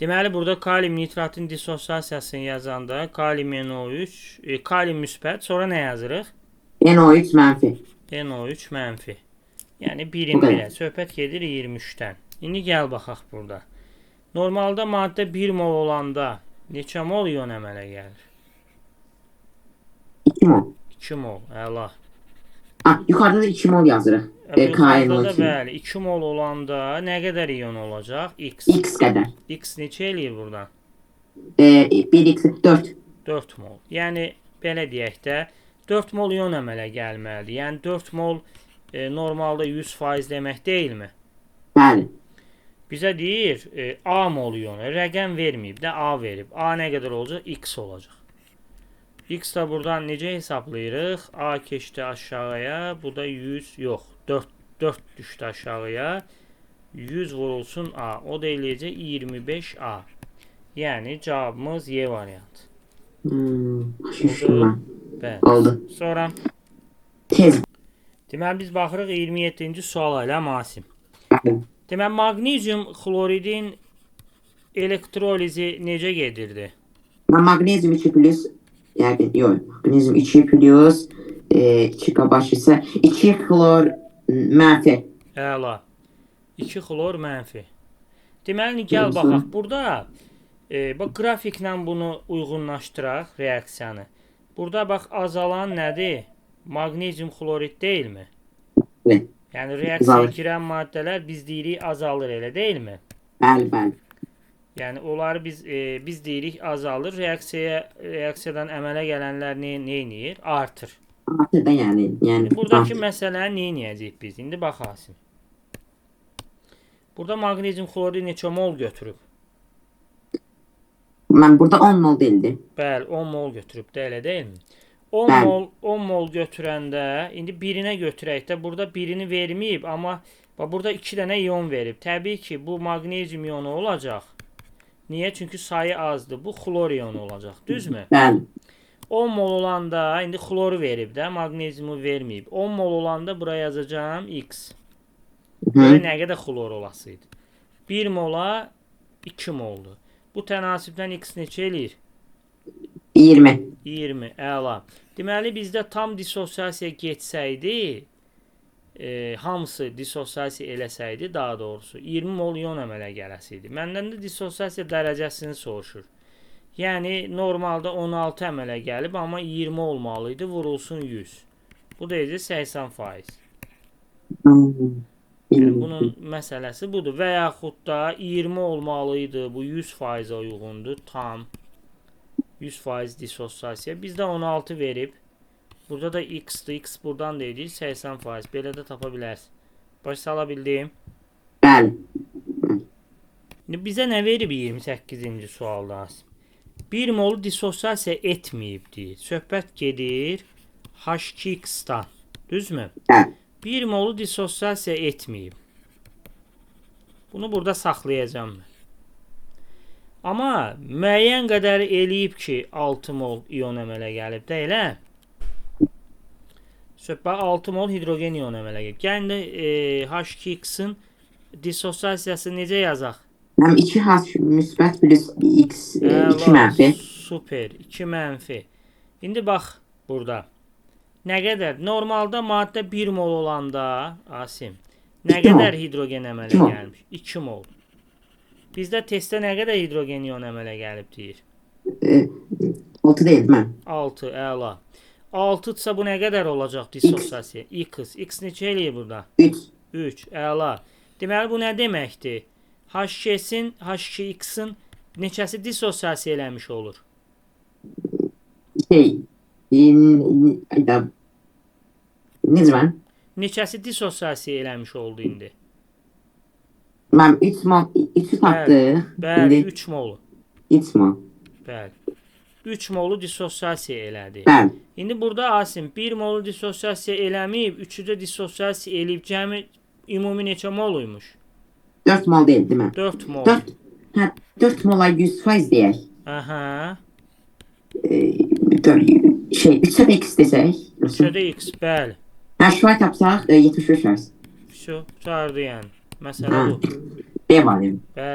Deməli burada kalium nitratın dissosiasiyasını yazanda kalium NO3, kalium müsbət, sonra nə yazırıq? NO3 mənfi. NO3 mənfi. Yəni Bu birin qədər. birə. Söhbət gedir 23-dən. İndi gəl baxaq burada. Normalda maddə 1 mol olanda neçə mol ion əmələ gəlir? 2 mol. 2 mol. Əla. Yuxarıda da 2 mol yazırıq. Yuxarıda da KNO2. bəli 2 mol olanda nə qədər ion olacaq? X. X qədər. X neçə eləyir buradan? 1x 4. 4 mol. Yəni belə deyək də 4 mol ion əmələ gəlməlidir. Yəni 4 mol normalda 100% demək deyilmi? Bəli. Bizə deyir A mol ionu. Rəqəm verməyib də A verib. A nə qədər olacaq? X olacaq. X da buradan necə hesablayırıq? A keçdi aşağıya. Bu da 100 yox. 4 düşdü aşağıya. 100 vurulsun A. O da eləyəcək 25A. Yəni cavabımız Y variantı. Şişdim mən. Bəli. Oldu. Sonra Tez. deməli biz baxırıq 27-ci suala ilə Masim. Bəli. Deməli maqnezium xloridin elektrolizi necə gedirdi? Magnezyum 2 plus yani yok. Magnezyum 2 plus 2 kabaş ise 2 klor mənfi. Əla. 2 xlor mənfi. Deməli gəl baxaq. Burada bax qrafiklə bunu uyğunlaşdıraq reaksiyanı. Burada bax azalan nədir? Maqnezium xlorid deyilmi? Evet. Yəni reaksiyaya girən maddələr biz deyirik azalır, elə deyilmi? Bəli, bəli. Yəni onları biz deyirik azalır. Reaksiyadan əmələ gələnlər nə edir? Artır. Artı da yani. Buradakı məsələni nə edəcəyik biz? İndi baxasın. Burada maqnezium xlorid neçə mol götürüb? Mən burada 10 mol değildi. Bəli, 10 mol götürüb də, elə deyilmi? 10 mol götürəndə indi birinə götürək də burada birini verməyib, amma burada 2 dənə ion verib. Təbii ki, bu maqnezium ionu olacaq. Niyə? Çünki sayı azdır. Bu xlor ionu olacaq. Düzmü? Bəli. 10 mol olanda indi xloru verib də, maqneziumu verməyib. 10 mol olanda buraya yazacağam X. Görə nə qədər xlor olasıydı? 1 mola 2 moldur. Bu tənasibdən X neçə eləyir? 20. 20. Əla. Deməli bizdə tam dissosiasiya geçsəydi, hamısı dissosiasiya eləsəydi, daha doğrusu 20 mol ion əmələ gələsiydi. Məndən də dissosiasiya dərəcəsini soruşur. Yəni normalda 16 əmələ gəlib, amma 20 olmalıydı, vurulsun 100. Bu da 80%. Yəni bunun məsələsi budur. Və yaxud da 20 olmalıydı, bu 100%-a uyğundur, tam 100% dissosiasiya. Bizdə 16 verib. Burada da X-dir. X buradan da edir 80%. Belə də tapa bilərsin. Baş sala bildim. Bəli. Bizə nə verib 28-ci sualda? 1 mol dissosiasiya etməyib deyir. Söhbət gedir H2X-dan. Düzmü? Bəli. 1 molu dissosiasiya etməyib. Bunu burada saxlayacağım mən. Amma müəyyən qədər eləyib ki 6 mol ion əmələ gəlib də elə. Söhbət 6 mol hidrogen ion əmələ gəlib. Yəni H2X-in dissosiasiyası necə yazaq? Həm 2H müsbət plus X 2 mənfi. Super, 2 mənfi. İndi bax burada. Nə qədər? Normalda maddə 1 mol olanda, Asim, nə qədər hidrogen əmələ gəlmiş? 2 mol. Bizdə testdə nə qədər hidrogen ion əmələ gəlib deyir? 6 deyil mən. 6, əla. 6-dsa bu nə qədər olacaq dissosiasiya? X. X neçə eləyir burada? 3. 3, əla. Deməli bu nə deməkdir? H2-in, H2X-in neçəsi dissosiasiya eləmiş olur? Necə mən? Neçəsi dissosiasiya eləmiş oldu indi? Mən 3 mol, 3'ü tapdıq. Bəli, 3 molu. 3 mol. Bəli. 3 molu dissosiasiya elədi. Bəli. İndi burada Asim 1 molu dissosiasiya eləməyib, 3'ü də dissosiasiya eləyib, cəmi ümumi neçə moluymuş? 4 mol deyil, değil mi? 4 mol. 4 mola 100% deyək. Aha. 3'e de X desək. 3'e de X, bəli. Şurayı tapsaq 75%. Şu, çağırdı yəni. Məsələ bu. B var yəni. Bəli.